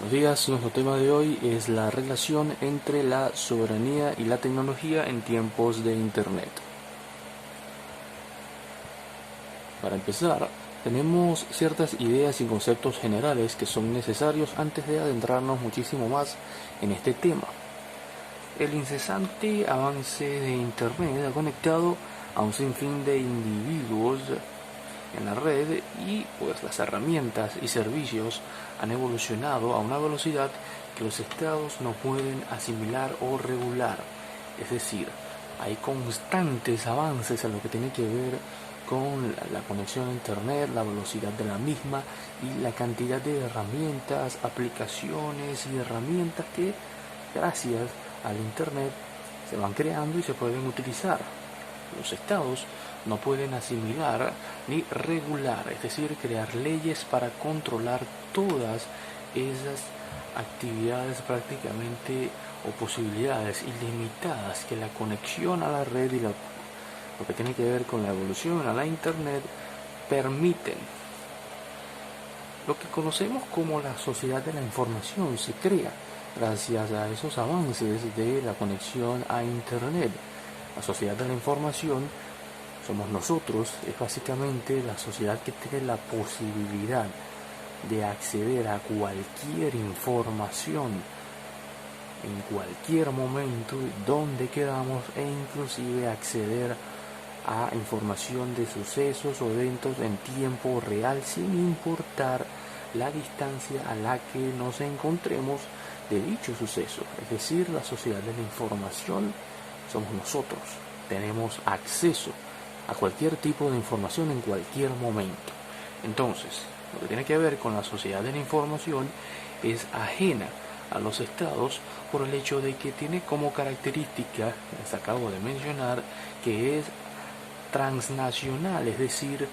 Buenos días, nuestro tema de hoy es la relación entre la soberanía y la tecnología en tiempos de Internet. Para empezar, tenemos ciertas ideas y conceptos generales que son necesarios antes de adentrarnos muchísimo más en este tema. El incesante avance de Internet ha conectado a un sinfín de individuos en la red y pues las herramientas y servicios han evolucionado a una velocidad que los estados no pueden asimilar o regular. Es decir, hay constantes avances en lo que tiene que ver con la conexión a Internet, la velocidad de la misma y la cantidad de herramientas, aplicaciones y herramientas que gracias al Internet se van creando y se pueden utilizar. Los estados no pueden asimilar ni regular, es decir, crear leyes para controlar todas esas actividades prácticamente o posibilidades ilimitadas que la conexión a la red y lo que tiene que ver con la evolución a la Internet permiten. Lo que conocemos como la sociedad de la información se crea gracias a esos avances de la conexión a Internet. La sociedad de la información somos nosotros, es básicamente la sociedad que tiene la posibilidad de acceder a cualquier información en cualquier momento, donde queramos, e inclusive acceder a información de sucesos o eventos en tiempo real sin importar la distancia a la que nos encontremos de dicho suceso. Es decir, la sociedad de la información somos nosotros, tenemos acceso a cualquier tipo de información en cualquier momento. Entonces, lo que tiene que ver con la sociedad de la información es ajena a los estados por el hecho de que tiene como característica, les acabo de mencionar, que es transnacional, es decir,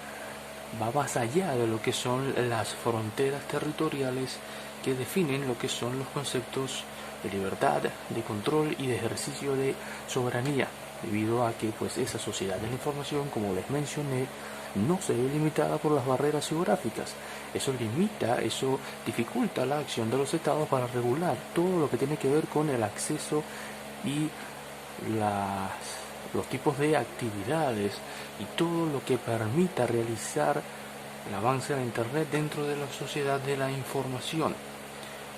va más allá de lo que son las fronteras territoriales que definen lo que son los conceptos de libertad, de control y de ejercicio de soberanía, debido a que pues esa sociedad de la información, como les mencioné, no se ve limitada por las barreras geográficas. Eso limita, eso dificulta la acción de los estados para regular todo lo que tiene que ver con el acceso y los tipos de actividades y todo lo que permita realizar el avance de Internet dentro de la sociedad de la información.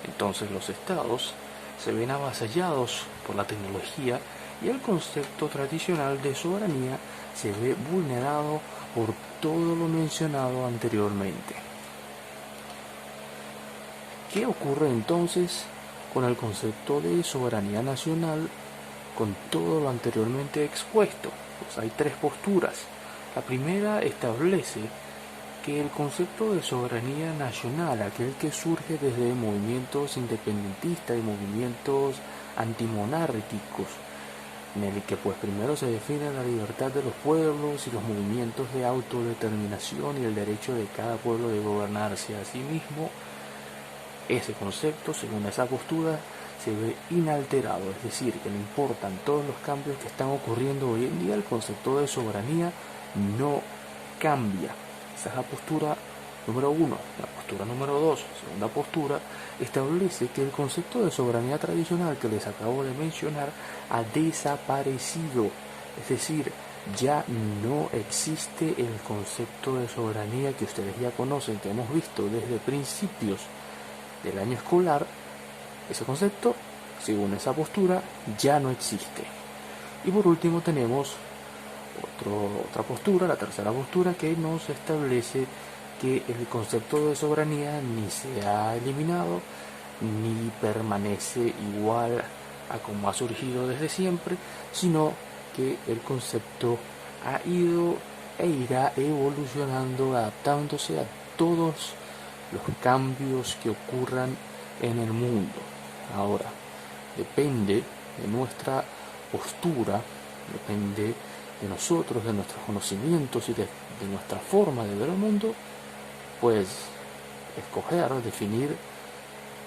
Entonces los estados se ven avasallados por la tecnología y el concepto tradicional de soberanía se ve vulnerado por todo lo mencionado anteriormente. ¿Qué ocurre entonces con el concepto de soberanía nacional con todo lo anteriormente expuesto? Pues hay tres posturas. La primera establece que el concepto de soberanía nacional, aquel que surge desde movimientos independentistas y movimientos antimonárquicos, en el que pues primero se define la libertad de los pueblos y los movimientos de autodeterminación y el derecho de cada pueblo de gobernarse a sí mismo, ese concepto, según esa postura, se ve inalterado, es decir, que no importan todos los cambios que están ocurriendo hoy en día, el concepto de soberanía no cambia. Esa es la postura número uno. La postura número dos, segunda postura, establece que el concepto de soberanía tradicional que les acabo de mencionar ha desaparecido. Es decir, ya no existe el concepto de soberanía que ustedes ya conocen, que hemos visto desde principios del año escolar. Ese concepto, según esa postura, ya no existe. Y por último tenemos otra postura, la tercera postura, que nos establece que el concepto de soberanía ni se ha eliminado ni permanece igual a como ha surgido desde siempre, sino que el concepto ha ido e irá evolucionando, adaptándose a todos los cambios que ocurran en el mundo. Ahora, depende de nuestra postura, depende de nosotros, de nuestros conocimientos y de nuestra forma de ver el mundo, pues escoger, definir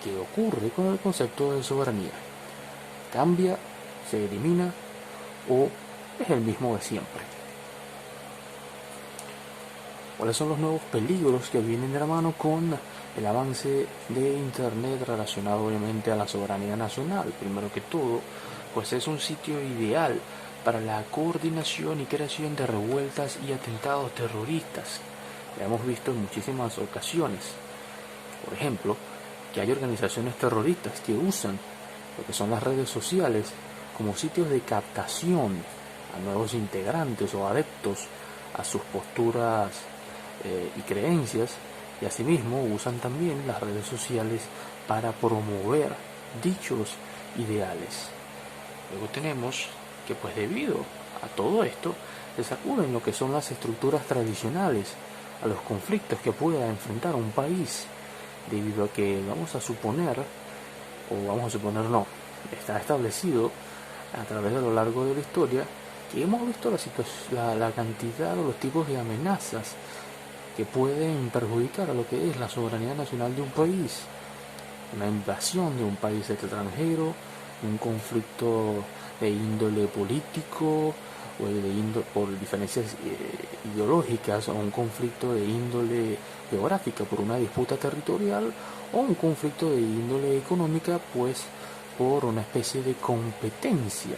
qué ocurre con el concepto de soberanía. ¿Cambia, se elimina o es el mismo de siempre? ¿Cuáles son los nuevos peligros que vienen de la mano con el avance de Internet relacionado obviamente a la soberanía nacional? Primero que todo, pues es un sitio ideal para la coordinación y creación de revueltas y atentados terroristas. Lo hemos visto en muchísimas ocasiones. Por ejemplo, que hay organizaciones terroristas que usan lo que son las redes sociales como sitios de captación a nuevos integrantes o adeptos a sus posturas y creencias, y asimismo usan también las redes sociales para promover dichos ideales. Luego tenemos que pues debido a todo esto se sacuden lo que son las estructuras tradicionales, a los conflictos que pueda enfrentar un país, debido a que vamos a suponer no, está establecido a través de lo largo de la historia que hemos visto la cantidad o los tipos de amenazas que pueden perjudicar a lo que es la soberanía nacional de un país. Una invasión de un país extranjero, un conflicto de índole político o por diferencias ideológicas, o un conflicto de índole geográfica por una disputa territorial, o un conflicto de índole económica, pues por una especie de competencia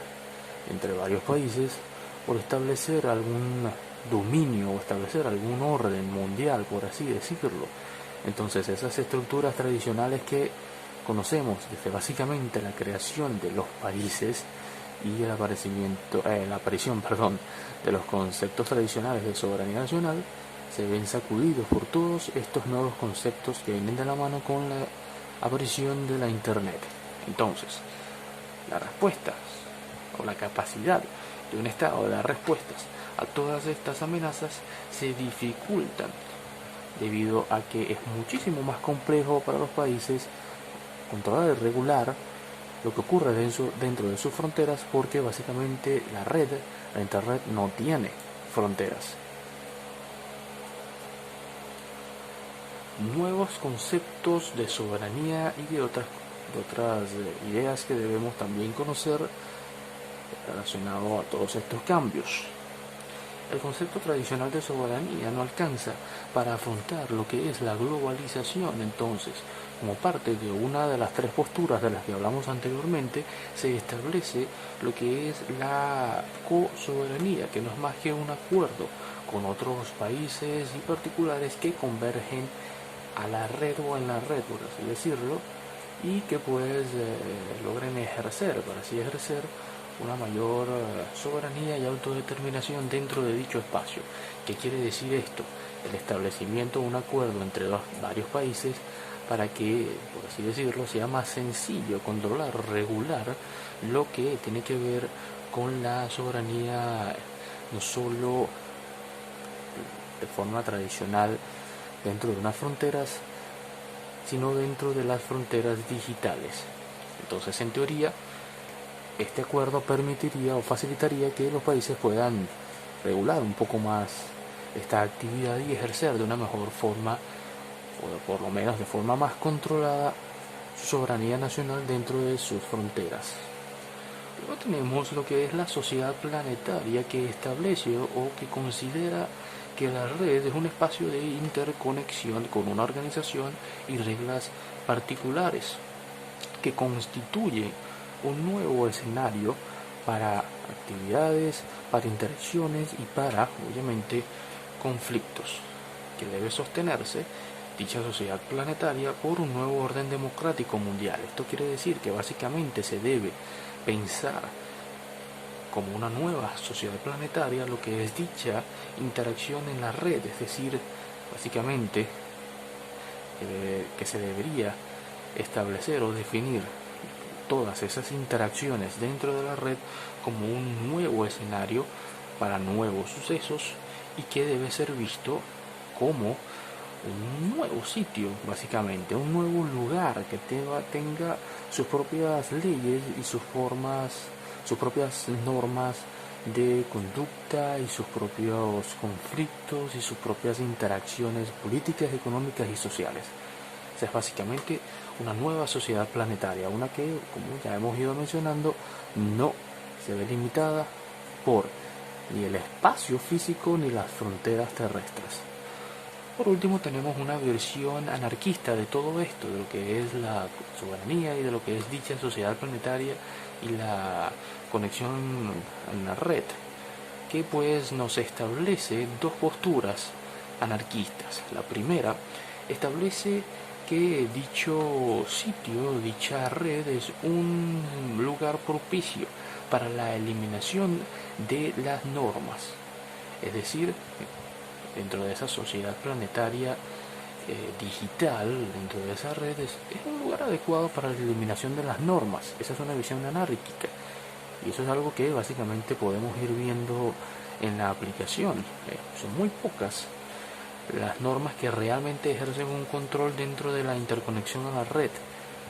entre varios países por establecer algún dominio o establecer algún orden mundial, por así decirlo. Entonces esas estructuras tradicionales que conocemos desde básicamente la creación de los países y la aparición de los conceptos tradicionales de soberanía nacional se ven sacudidos por todos estos nuevos conceptos que vienen de la mano con la aparición de la Internet. Entonces, las respuestas o la capacidad de un Estado de dar respuestas a todas estas amenazas se dificultan debido a que es muchísimo más complejo para los países controlar y regular lo que ocurre dentro de sus fronteras, porque básicamente la Internet no tiene fronteras. Nuevos conceptos de soberanía y de otras ideas que debemos también conocer relacionado a todos estos cambios. El concepto tradicional de soberanía no alcanza para afrontar lo que es la globalización. Entonces, como parte de una de las tres posturas de las que hablamos anteriormente, se establece lo que es la cosoberanía, que no es más que un acuerdo con otros países y particulares que convergen a la red o en la red, por así decirlo, y que pues logren ejercer una mayor soberanía y autodeterminación dentro de dicho espacio. ¿Qué quiere decir esto? El establecimiento de un acuerdo entre varios países para que, por así decirlo, sea más sencillo controlar, regular lo que tiene que ver con la soberanía, no solo de forma tradicional dentro de unas fronteras, sino dentro de las fronteras digitales. Entonces, en teoría, este acuerdo permitiría o facilitaría que los países puedan regular un poco más esta actividad y ejercer de una mejor forma, o por lo menos de forma más controlada, su soberanía nacional dentro de sus fronteras. Luego tenemos lo que es la sociedad planetaria, que establece o que considera que la red es un espacio de interconexión con una organización y reglas particulares que constituye un nuevo escenario para actividades, para interacciones y para, obviamente, conflictos, que debe sostenerse dicha sociedad planetaria por un nuevo orden democrático mundial. Esto quiere decir que básicamente se debe pensar como una nueva sociedad planetaria lo que es dicha interacción en la red, es decir, básicamente que se debería establecer o definir todas esas interacciones dentro de la red como un nuevo escenario para nuevos sucesos y que debe ser visto como un nuevo sitio, básicamente, un nuevo lugar que tenga sus propias leyes y sus propias normas de conducta y sus propios conflictos y sus propias interacciones políticas, económicas y sociales. O sea, es básicamente una nueva sociedad planetaria, una que, como ya hemos ido mencionando, no se ve limitada por ni el espacio físico ni las fronteras terrestres. Por último, tenemos una versión anarquista de todo esto, de lo que es la soberanía y de lo que es dicha sociedad planetaria y la conexión en la red, que pues nos establece dos posturas anarquistas. La primera establece que dicho sitio, dicha red es un lugar propicio para la eliminación de las normas, es decir, dentro de esa sociedad planetaria digital, dentro de esa red, es un lugar adecuado para la eliminación de las normas. Esa es una visión anárquica. Y eso es algo que básicamente podemos ir viendo en la aplicación. Son muy pocas las normas que realmente ejercen un control dentro de la interconexión a la red.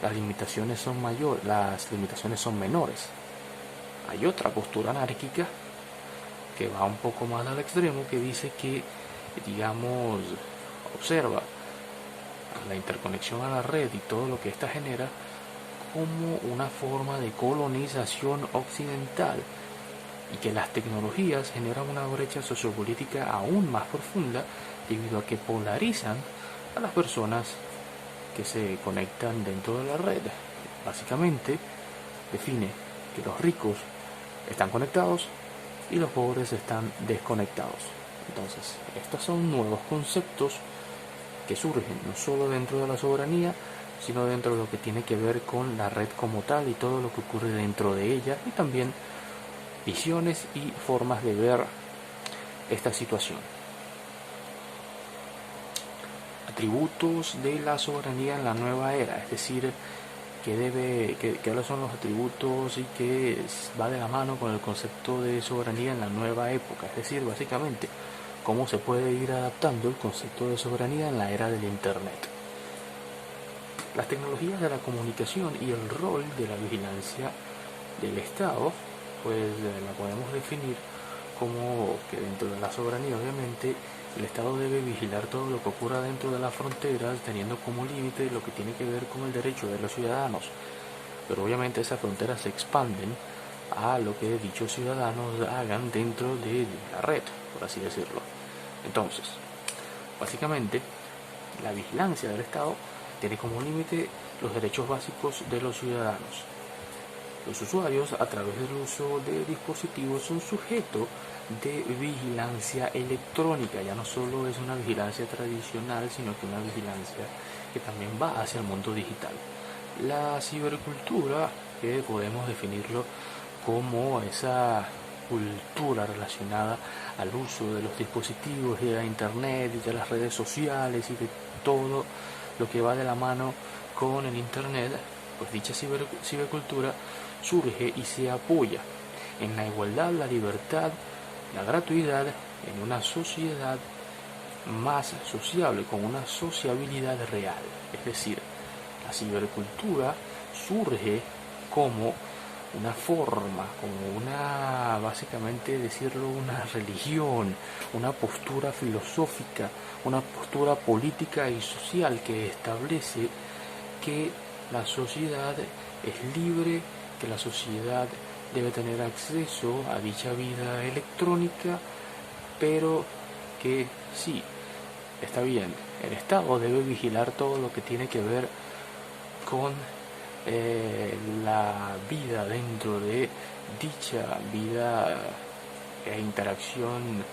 Las limitaciones son mayores, las limitaciones son menores. Hay otra postura anárquica que va un poco más al extremo, que dice que, digamos, observa la interconexión a la red y todo lo que ésta genera como una forma de colonización occidental, y que las tecnologías generan una brecha sociopolítica aún más profunda debido a que polarizan a las personas que se conectan dentro de la red. Básicamente define que los ricos están conectados y los pobres están desconectados. Entonces, estos son nuevos conceptos que surgen no solo dentro de la soberanía, sino dentro de lo que tiene que ver con la red como tal y todo lo que ocurre dentro de ella, y también visiones y formas de ver esta situación. Atributos de la soberanía en la nueva era, es decir, cuáles son los atributos y que va de la mano con el concepto de soberanía en la nueva época, es decir, básicamente cómo se puede ir adaptando el concepto de soberanía en la era del Internet. Las tecnologías de la comunicación y el rol de la vigilancia del Estado, pues la podemos definir como que dentro de la soberanía, obviamente, el Estado debe vigilar todo lo que ocurra dentro de las fronteras, teniendo como límite lo que tiene que ver con el derecho de los ciudadanos. Pero obviamente esas fronteras se expanden a lo que dichos ciudadanos hagan dentro de la red, por así decirlo. Entonces, básicamente, la vigilancia del Estado tiene como límite los derechos básicos de los ciudadanos. Los usuarios, a través del uso de dispositivos, son sujetos de vigilancia electrónica. Ya no solo es una vigilancia tradicional, sino que una vigilancia que también va hacia el mundo digital. La cibercultura, que podemos definirlo como esa cultura relacionada al uso de los dispositivos y de la internet y de las redes sociales y de todo lo que va de la mano con el internet, pues dicha cibercultura surge y se apoya en la igualdad, la libertad, la gratuidad, en una sociedad más sociable, con una sociabilidad real. Es decir, la cibercultura surge como una forma, como una, básicamente decirlo, una religión, una postura filosófica, una postura política y social que establece que la sociedad es libre, que la sociedad debe tener acceso a dicha vida electrónica, pero que sí, está bien, el Estado debe vigilar todo lo que tiene que ver con la vida dentro de dicha vida e interacción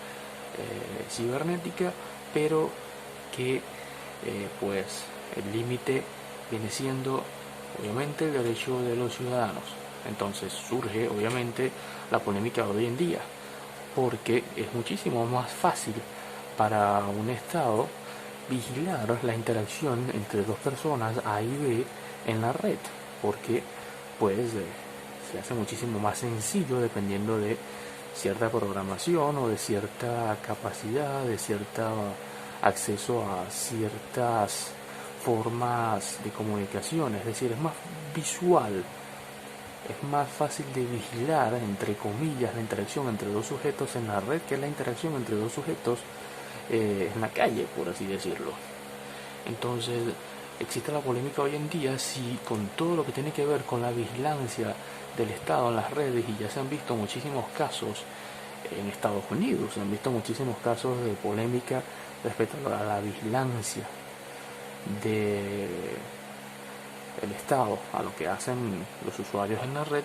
cibernética, pero que pues el límite viene siendo obviamente el derecho de los ciudadanos. Entonces surge obviamente la polémica de hoy en día, porque es muchísimo más fácil para un Estado vigilar la interacción entre dos personas A y B en la red, porque pues se hace muchísimo más sencillo dependiendo de cierta programación o de cierta capacidad, de cierto acceso a ciertas formas de comunicación, es decir, es más visual, es más fácil de vigilar, entre comillas, la interacción entre dos sujetos en la red que la interacción entre dos sujetos en la calle, por así decirlo. Entonces, existe la polémica hoy en día si con todo lo que tiene que ver con la vigilancia del Estado en las redes, y ya se han visto muchísimos casos en Estados Unidos, se han visto muchísimos casos de polémica respecto a la vigilancia del Estado a lo que hacen los usuarios en la red,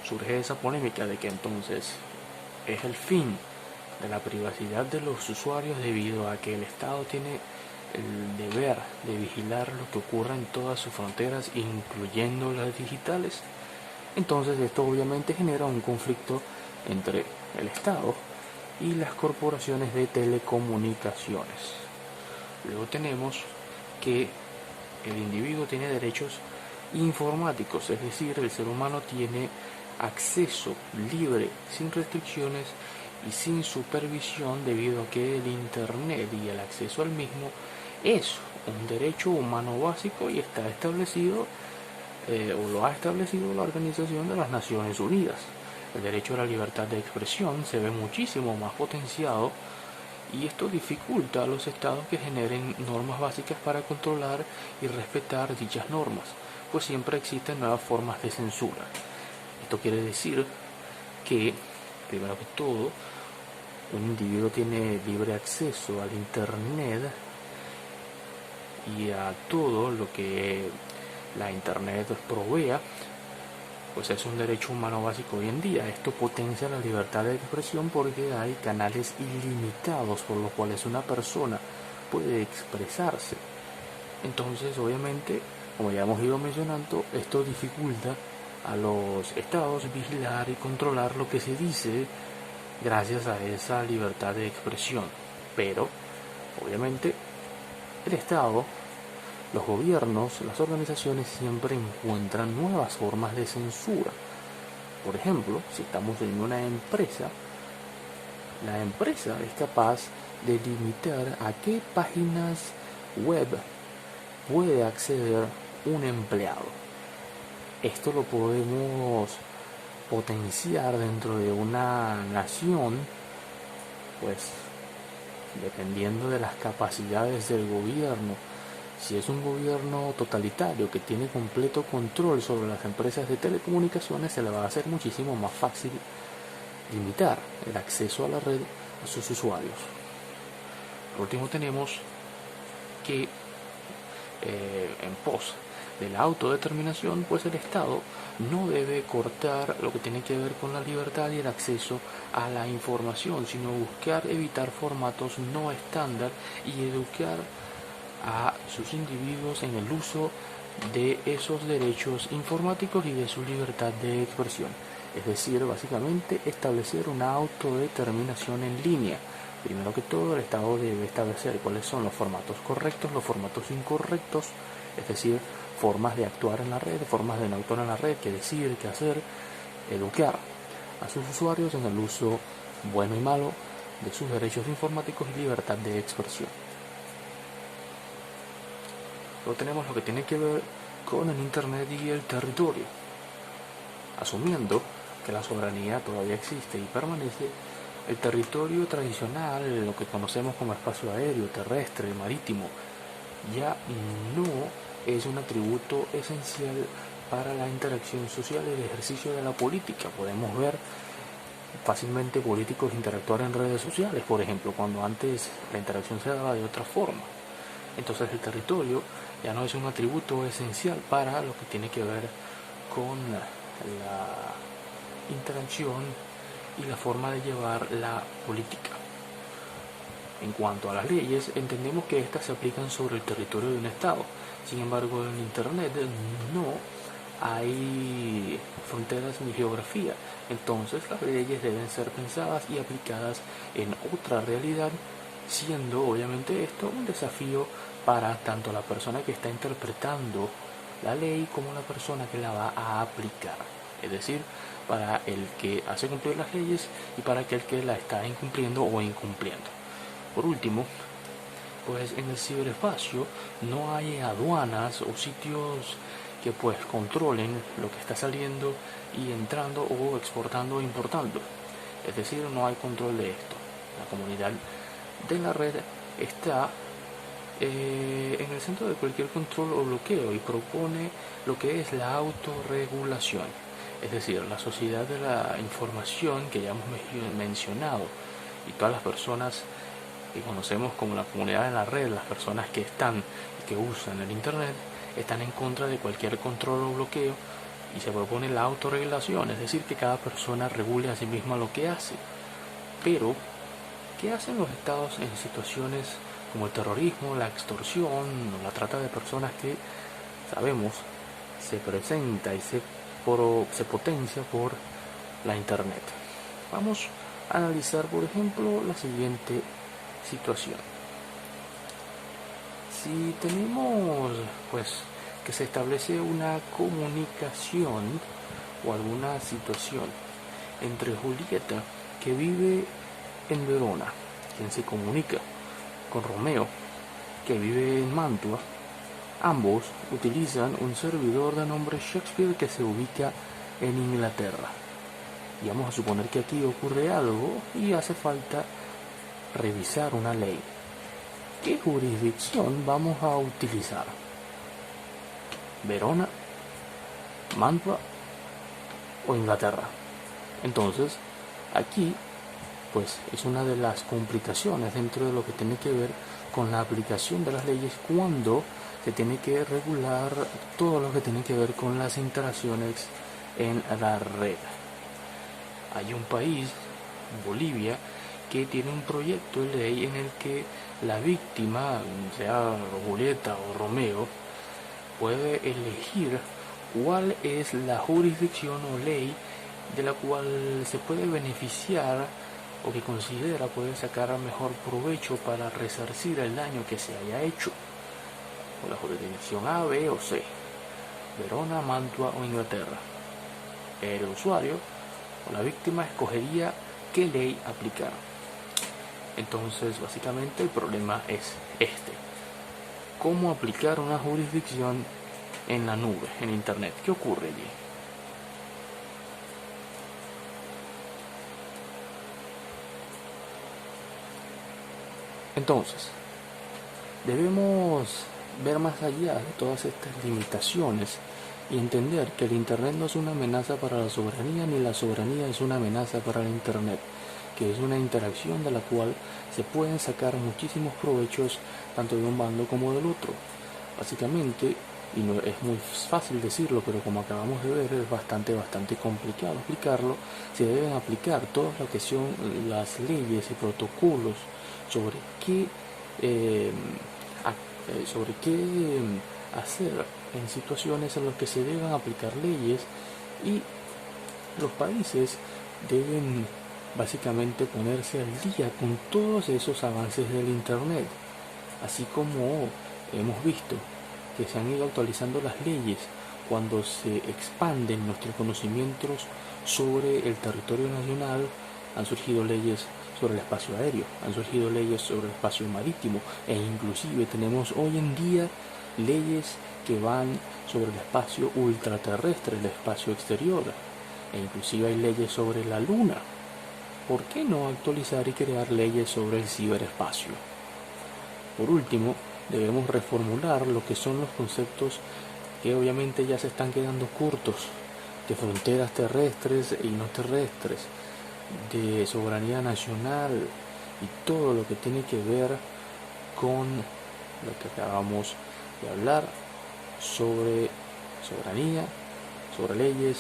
surge esa polémica de que entonces es el fin de la privacidad de los usuarios debido a que el Estado tiene el deber de vigilar lo que ocurre en todas sus fronteras, incluyendo las digitales. Entonces esto obviamente genera un conflicto entre el Estado y las corporaciones de telecomunicaciones. Luego tenemos que el individuo tiene derechos informáticos, es decir, el ser humano tiene acceso libre, sin restricciones y sin supervisión, debido a que el Internet y el acceso al mismo es un derecho humano básico y está establecido o lo ha establecido la Organización de las Naciones Unidas. El derecho a la libertad de expresión se ve muchísimo más potenciado y esto dificulta a los estados que generen normas básicas para controlar y respetar dichas normas, pues siempre existen nuevas formas de censura. Esto quiere decir que, primero que todo, un individuo tiene libre acceso al Internet y a todo lo que la Internet provea, pues es un derecho humano básico hoy en día. Esto potencia la libertad de expresión porque hay canales ilimitados por los cuales una persona puede expresarse. Entonces, obviamente, como ya hemos ido mencionando, esto dificulta a los estados vigilar y controlar lo que se dice gracias a esa libertad de expresión. Pero, obviamente, el Estado, los gobiernos, las organizaciones siempre encuentran nuevas formas de censura. Por ejemplo, si estamos en una empresa, la empresa es capaz de limitar a qué páginas web puede acceder un empleado. Esto lo podemos potenciar dentro de una nación, pues dependiendo de las capacidades del gobierno. Si es un gobierno totalitario que tiene completo control sobre las empresas de telecomunicaciones, se le va a hacer muchísimo más fácil limitar el acceso a la red a sus usuarios. Por último, tenemos que en pos de la autodeterminación, pues el Estado no debe cortar lo que tiene que ver con la libertad y el acceso a la información, sino buscar evitar formatos no estándar y educar a sus individuos en el uso de esos derechos informáticos y de su libertad de expresión. Es decir, básicamente establecer una autodeterminación en línea. Primero que todo, el Estado debe establecer cuáles son los formatos correctos, los formatos incorrectos, es decir, formas de actuar en la red, formas de no actuar en la red, qué decir, qué hacer, educar a sus usuarios en el uso bueno y malo de sus derechos informáticos y libertad de expresión. Luego tenemos lo que tiene que ver con el Internet y el territorio. Asumiendo que la soberanía todavía existe y permanece, el territorio tradicional, lo que conocemos como espacio aéreo, terrestre, marítimo, ya no es un atributo esencial para la interacción social y el ejercicio de la política. Podemos ver fácilmente políticos interactuar en redes sociales, por ejemplo, cuando antes la interacción se daba de otra forma. Entonces el territorio ya no es un atributo esencial para lo que tiene que ver con la interacción y la forma de llevar la política. En cuanto a las leyes, entendemos que estas se aplican sobre el territorio de un Estado. Sin embargo, en Internet no hay fronteras ni geografía. Entonces, las leyes deben ser pensadas y aplicadas en otra realidad, siendo obviamente esto un desafío para tanto la persona que está interpretando la ley como la persona que la va a aplicar. Es decir, para el que hace cumplir las leyes y para aquel que la está incumpliendo o incumpliendo. Por último, pues en el ciberespacio no hay aduanas o sitios que pues controlen lo que está saliendo y entrando o exportando o importando. Es decir, no hay control de esto. La comunidad de la red está en el centro de cualquier control o bloqueo y propone lo que es la autorregulación. Es decir, la sociedad de la información que ya hemos mencionado y todas las personas que conocemos como la comunidad de la red, las personas que están y que usan el Internet, están en contra de cualquier control o bloqueo y se propone la autorregulación, es decir, que cada persona regule a sí misma lo que hace. Pero, ¿qué hacen los estados en situaciones como el terrorismo, la extorsión o la trata de personas que sabemos se presenta y se potencia por la Internet? Vamos a analizar, por ejemplo, la siguiente situación. Si tenemos, que se establece una comunicación o alguna situación entre Julieta, que vive en Verona, quien se comunica con Romeo, que vive en Mantua, ambos utilizan un servidor de nombre Shakespeare que se ubica en Inglaterra. Y vamos a suponer que aquí ocurre algo y hace falta revisar una ley. ¿Qué jurisdicción vamos a utilizar? ¿Verona, Mantua o Inglaterra? Entonces, aquí es una de las complicaciones dentro de lo que tiene que ver con la aplicación de las leyes cuando se tiene que regular todo lo que tiene que ver con las interacciones en la red. Hay un país, Bolivia, que tiene un proyecto de ley en el que la víctima, sea Julieta o Romeo, puede elegir cuál es la jurisdicción o ley de la cual se puede beneficiar o que considera puede sacar mejor provecho para resarcir el daño que se haya hecho. O la jurisdicción A, B o C, Verona, Mantua o Inglaterra. El usuario o la víctima escogería qué ley aplicar. Entonces, básicamente el problema es este: ¿cómo aplicar una jurisdicción en la nube, en Internet? ¿Qué ocurre allí? Entonces, debemos ver más allá de todas estas limitaciones y entender que el Internet no es una amenaza para la soberanía, ni la soberanía es una amenaza para el Internet, que es una interacción de la cual se pueden sacar muchísimos provechos tanto de un bando como del otro. Básicamente, y no es muy fácil decirlo, pero como acabamos de ver es bastante complicado explicarlo, se deben aplicar todas lo que son las leyes y protocolos sobre qué hacer en situaciones en las que se deban aplicar leyes, y los países deben básicamente ponerse al día con todos esos avances del Internet, así como hemos visto que se han ido actualizando las leyes cuando se expanden nuestros conocimientos sobre el territorio nacional. Han surgido leyes sobre el espacio aéreo, han surgido leyes sobre el espacio marítimo, e inclusive tenemos hoy en día leyes que van sobre el espacio ultraterrestre, el espacio exterior, e inclusive hay leyes sobre la luna. ¿Por qué no actualizar y crear leyes sobre el ciberespacio? Por último, debemos reformular lo que son los conceptos que obviamente ya se están quedando cortos, de fronteras terrestres y no terrestres, de soberanía nacional y todo lo que tiene que ver con lo que acabamos de hablar sobre soberanía, sobre leyes,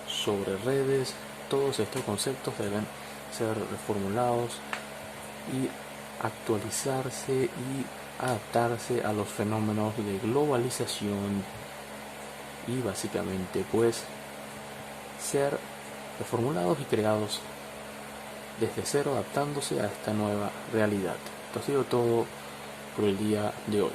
sobre redes. Todos estos conceptos deben ser reformulados y actualizarse y adaptarse a los fenómenos de globalización y básicamente ser reformulados y creados desde cero, adaptándose a esta nueva realidad. Esto ha sido todo por el día de hoy.